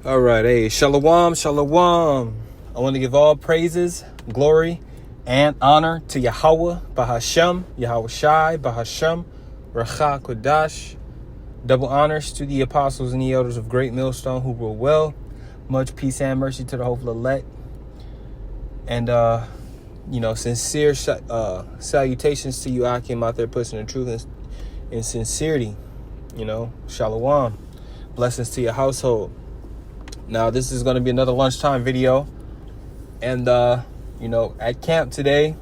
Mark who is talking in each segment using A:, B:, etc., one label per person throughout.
A: All right, hey, shalom, shalom. I want to give all praises, glory, and honor to Yahweh, Bahashem, Yahweh Shai, Bahashem, Racha Kodash. Double honors to the apostles and the elders of Great Millstone who rule well. Much peace and mercy to the hopeful elect. And, sincere salutations to you, Akim, out there pushing the truth in sincerity. Shalom. Blessings to your household. Now, this is going to be another lunchtime video. And, at camp today,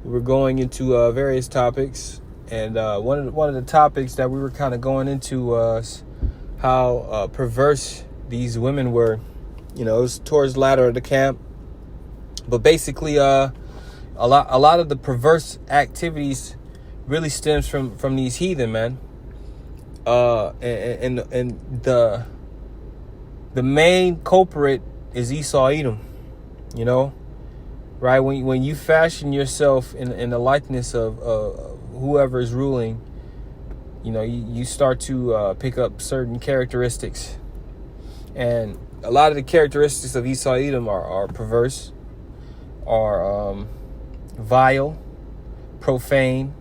A: we're going into various topics. And one of the topics that we were kind of going into was how perverse these women were. It was towards the latter of the camp. But basically, a lot of the perverse activities really stems from these heathen, man. And the main culprit is Esau Edom, right? When you fashion yourself in the likeness of whoever is ruling, you start to pick up certain characteristics. And a lot of the characteristics of Esau Edom are perverse, are vile, profane,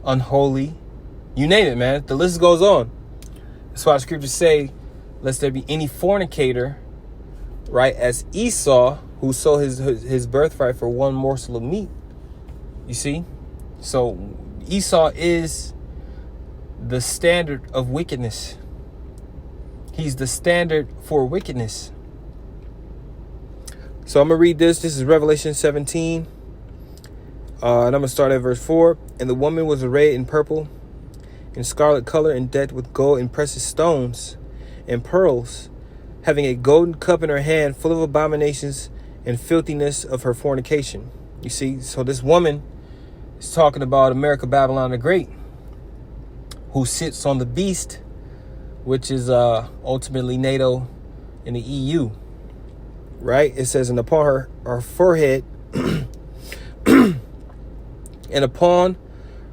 A: unholy. You name it, man. The list goes on. That's why the scriptures say, lest there be any fornicator, right, as Esau, who sold his birthright for one morsel of meat. You see? So Esau is the standard of wickedness. He's the standard for wickedness. So I'm going to read this. This is Revelation 17. And I'm going to start at verse 4. And the woman was arrayed in purple, in scarlet color, and decked with gold and precious stones and pearls, having a golden cup in her hand full of abominations and filthiness of her fornication. You see, so this woman is talking about America, Babylon the Great, who sits on the beast, which is ultimately NATO and the EU, right? It says, and upon her forehead, and upon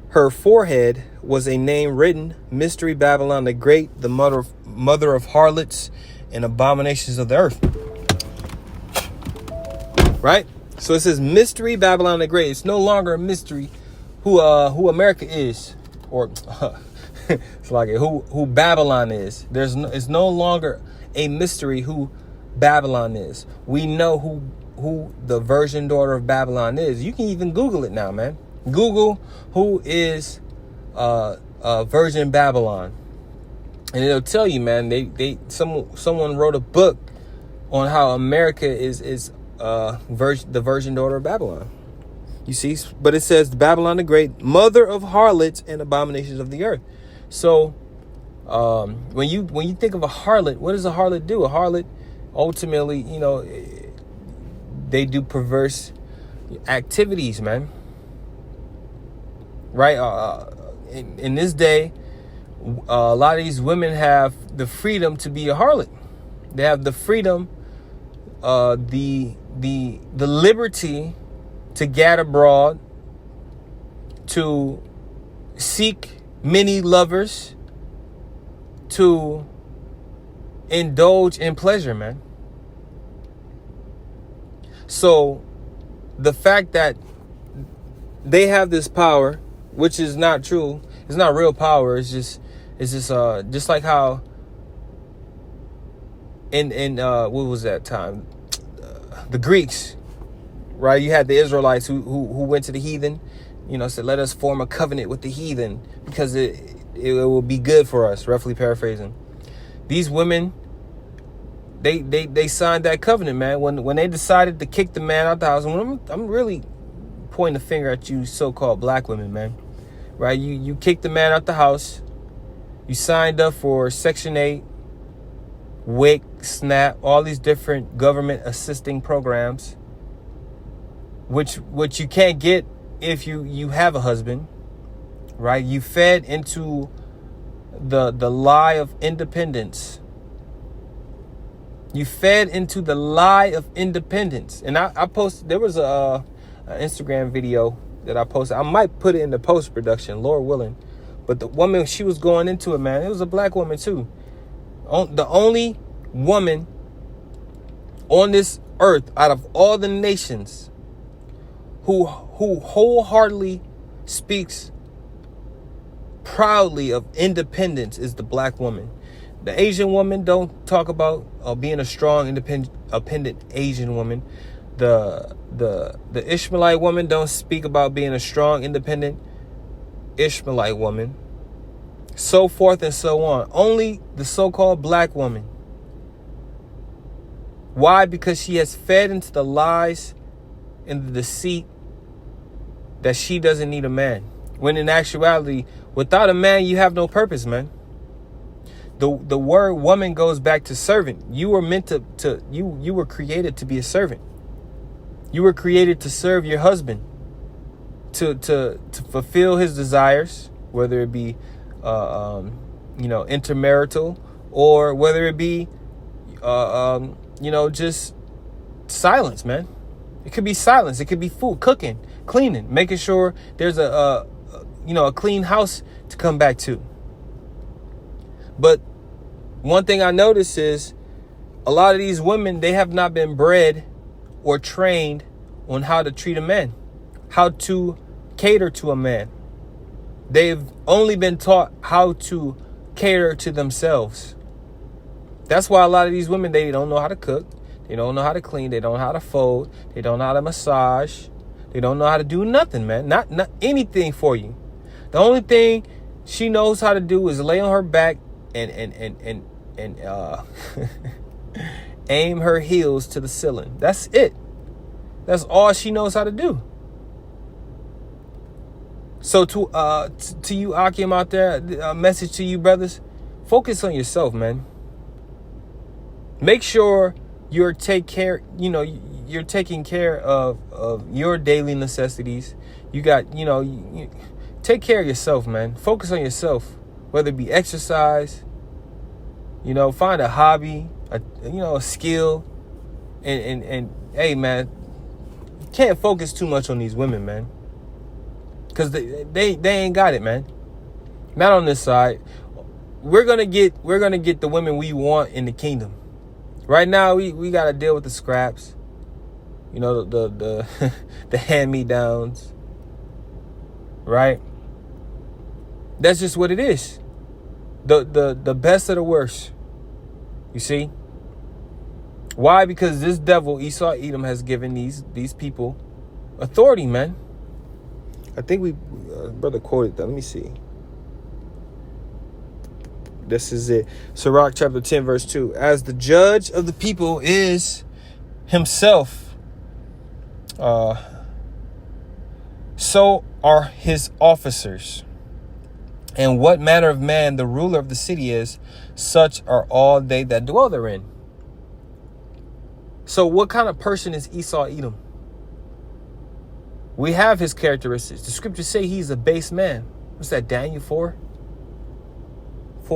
A: her forehead was a name written, Mystery Babylon the Great, the mother of harlots and abominations of the earth. Right? So it says Mystery Babylon the Great. It's no longer a mystery who America is, or it's like who Babylon is. It's no longer a mystery who Babylon is. We know who the virgin daughter of Babylon is. You can even Google it now, man. Google who is Virgin Babylon, and it'll tell you, man. Someone wrote a book on how America is the virgin daughter of Babylon. You see, but it says Babylon the Great, mother of harlots and abominations of the earth. So when you think of a harlot, what does a harlot do? A harlot ultimately, they do perverse activities, man. Right? In this day, a lot of these women have the freedom to be a harlot. They have the freedom, the liberty to gad abroad, to seek many lovers, to indulge in pleasure, man. So the fact that they have this power, which is not true, it's not real power. It's just like how in what was that time? The Greeks, right? You had the Israelites who went to the heathen, said, let us form a covenant with the heathen because it will be good for us, roughly paraphrasing. These women, they signed that covenant, man. When they decided to kick the man out the house, and I'm really pointing the finger at you so-called black women, man. Right? You kicked the man out the house. You signed up for Section 8, WIC, SNAP, all these different government assisting programs, which you can't get if you have a husband, right? You fed into the lie of independence. You fed into the lie of independence. And I posted, there was an Instagram video that I posted. I might put it in the post-production, Lord willing. But the woman, she was going into it, man. It was a black woman too. The only woman on this earth out of all the nations who wholeheartedly speaks proudly of independence is the black woman. The Asian woman don't talk about being a strong, independent Asian woman. The Ishmaelite woman don't speak about being a strong, independent Ishmaelite woman. So forth and so on. Only the so-called black woman. Why? Because she has fed into the lies and the deceit that she doesn't need a man. When in actuality, without a man, you have no purpose, man. The word woman goes back to servant. You were meant you were created to be a servant. You were created to serve your husband, to fulfill his desires, whether it be intermarital, or whether it be just silence, man. It could be silence. It could be food, cooking, cleaning, making sure there's a clean house to come back to. But one thing I notice is a lot of these women, they have not been bred or trained on how to treat a man, how to cater to a man. They've only been taught how to cater to themselves. That's why a lot of these women, they don't know how to cook. They don't know how to clean. They don't know how to fold. They don't know how to massage. They don't know how to do nothing, man. Not anything for you. The only thing she knows how to do is lay on her back and aim her heels to the ceiling. That's it. That's all she knows how to do. So to you Akim out there, a message to you brothers, focus on yourself, man. Make sure you're taking care of your daily necessities. You got, you take care of yourself, man. Focus on yourself, whether it be exercise, find a hobby, a skill, and hey, man, you can't focus too much on these women, man, because they ain't got it, man. Not on this side. We're gonna get the women we want in the kingdom. Right now, we got to deal with the scraps, the the hand-me-downs, right? That's just what it is. The best of the worst. You see? Why? Because this devil, Esau Edom, has given these people authority, man. I think brother quoted that. Let me see. This is it. Sirach chapter 10, verse 2. As the judge of the people is himself, so are his officers. And what manner of man the ruler of the city is, such are all they that dwell therein. So what kind of person is Esau Edom? We have his characteristics. The scriptures say he's a base man. What's that, Daniel 4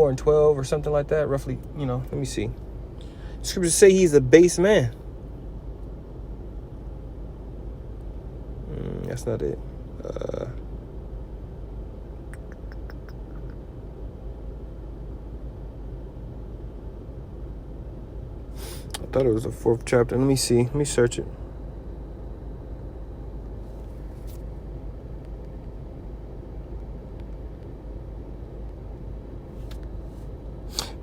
A: and 12 or something like that? Roughly, let me see. The scriptures say he's a base man. That's not it. I thought it was the 4th chapter. Let me see. Let me search it.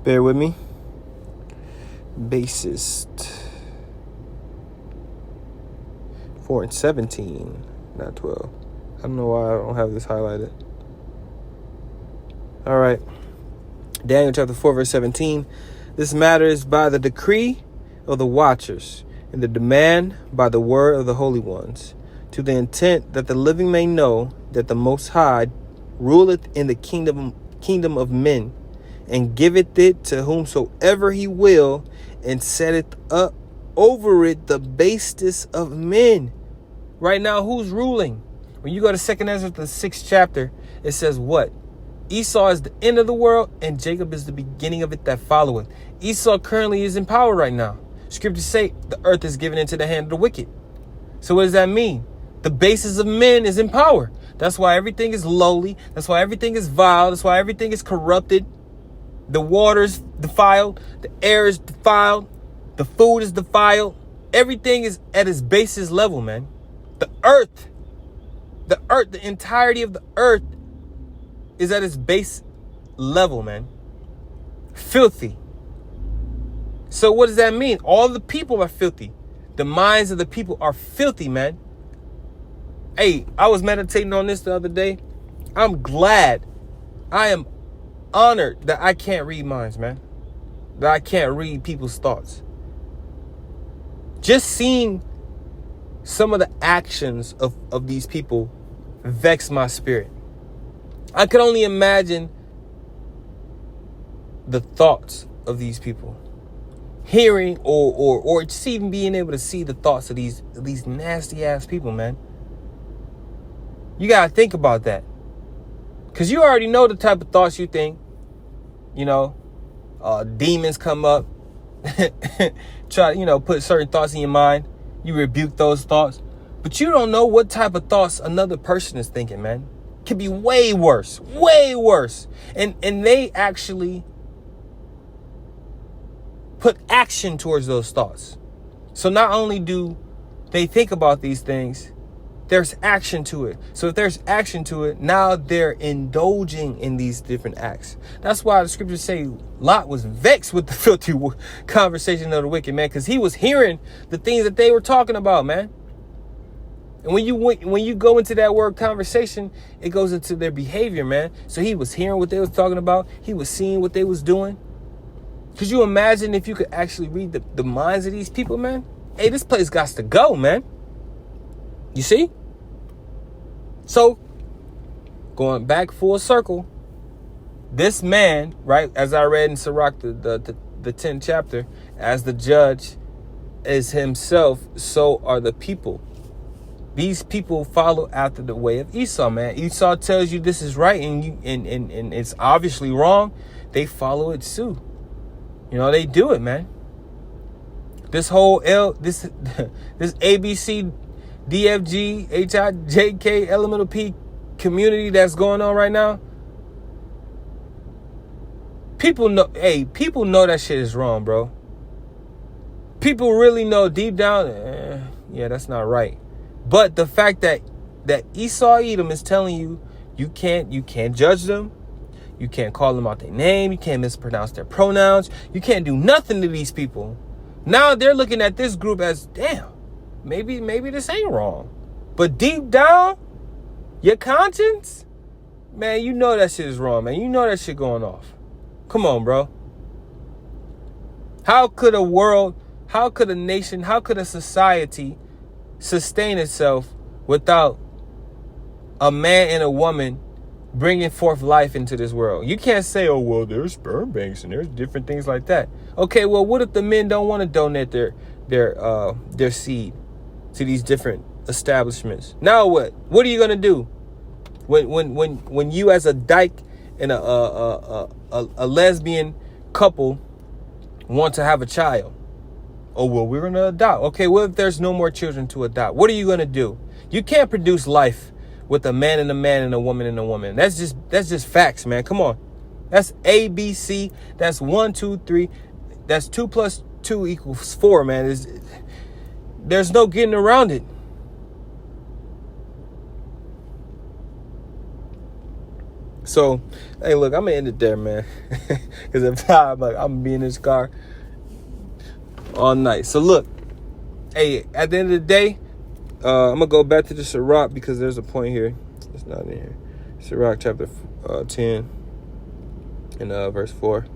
A: Bear with me. Basist. 4 and 17, not 12. I don't know why I don't have this highlighted. All right. Daniel chapter 4, verse 17. This matter is by the decree of the watchers, and the demand by the word of the holy ones, to the intent that the living may know that the Most High ruleth in the kingdom of men, and giveth it to whomsoever he will, and setteth up over it the basest of men. Right now, who's ruling? When you go to 2 Ezra, the 6th chapter, it says what? Esau is the end of the world, and Jacob is the beginning of it that followeth. Esau currently is in power right now. Scriptures say the earth is given into the hand of the wicked. So what does that mean? The basis of men is in power. That's why everything is lowly. That's why everything is vile. That's why everything is corrupted. The water's defiled. The air is defiled. The food is defiled. Everything is at its basis level, man. The earth, the entirety of the earth is at its base level, man. Filthy. So what does that mean? All the people are filthy. The minds of the people are filthy, man. Hey, I was meditating on this the other day. I'm glad. I am honored that I can't read minds, man. That I can't read people's thoughts. Just seeing some of the actions of these people vex my spirit. I could only imagine the thoughts of these people. Hearing or just even being able to see the thoughts of these nasty ass people, man. You gotta think about that. Cause you already know the type of thoughts you think. You know, demons come up, try to, put certain thoughts in your mind. You rebuke those thoughts. But you don't know what type of thoughts another person is thinking, man. Could be way worse. Way worse. And they actually put action towards those thoughts. So not only do they think about these things, there's action to it. So if there's action to it, now they're indulging in these different acts. That's why the scriptures say Lot was vexed with the filthy conversation of the wicked, man, because he was hearing the things that they were talking about, man. And when you go into that word conversation, it goes into their behavior, man. So he was hearing what they was talking about. He was seeing what they was doing. Could you imagine if you could actually read the minds of these people, man? Hey, this place got to go, man. You see? So, going back full circle, this man, right, as I read in Sirach, the 10th chapter, as the judge is himself, so are the people. These people follow after the way of Esau, man. Esau tells you this is right and it's obviously wrong. They follow it too. They do it, man. This whole this ABC, DFG, HIJK, elemental P community that's going on right now. People know that shit is wrong, bro. People really know deep down, yeah, that's not right. But the fact that Esau Edom is telling you, you can't judge them. You can't call them out their name. You can't mispronounce their pronouns. You can't do nothing to these people. Now they're looking at this group as, damn, maybe this ain't wrong. But deep down, your conscience, man, you know that shit is wrong, man. You know that shit going off. Come on, bro. How could a world, how could a nation, how could a society sustain itself without a man and a woman bringing forth life into this world? You can't say, oh, well, there's sperm banks and there's different things like that. Okay, well, what if the men don't want to donate their seed to these different establishments? Now what? What are you gonna do when you as a dyke and a lesbian couple want to have a child? Oh, well, we're gonna adopt. Okay, well, if there's no more children to adopt, what are you gonna do? You can't produce life with a man and a woman and a woman. That's just facts, man. Come on. That's ABC. That's 1, 2, 3. That's 2 plus 2 equals 4, man. There's no getting around it. So, hey, look, I'm gonna end it there, man. Because if not, I'm gonna be in this car all night. So look, hey, at the end of the day, I'm gonna go back to the Sirach because there's a point here. It's not in here. Sirach chapter 10 and verse 4.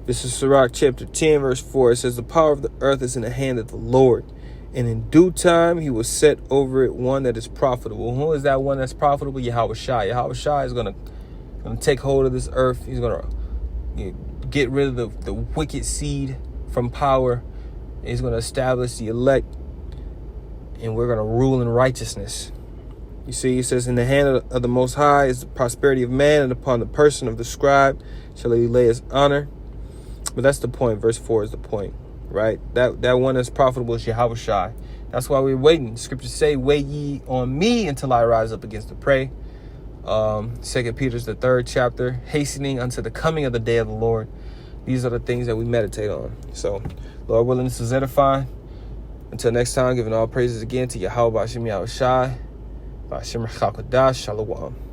A: This is Sirach chapter 10 verse 4. It says, the power of the earth is in the hand of the Lord, and in due time he will set over it one that is profitable. Who is that one that's profitable? Yahweh Shai. Yahweh Shai is gonna take hold of this earth. He's gonna get rid of the wicked seed from power. He's going to establish the elect, and we're going to rule in righteousness. You see, it says, in the hand of the Most High is the prosperity of man, and upon the person of the scribe shall he lay his honor. But that's the point. Verse 4 is the point, right? That one that's profitable is Yahweh Shai. That's why we're waiting. Scriptures say, wait ye on me until I rise up against the prey. 2 Peter's the 3rd chapter, hastening unto the coming of the day of the Lord. These are the things that we meditate on. So, Lord willing, this is edifying. Until next time, giving all praises again to Yahweh B'Hashem Yahushai, B'Hashem Rachak Kodash, Shalom.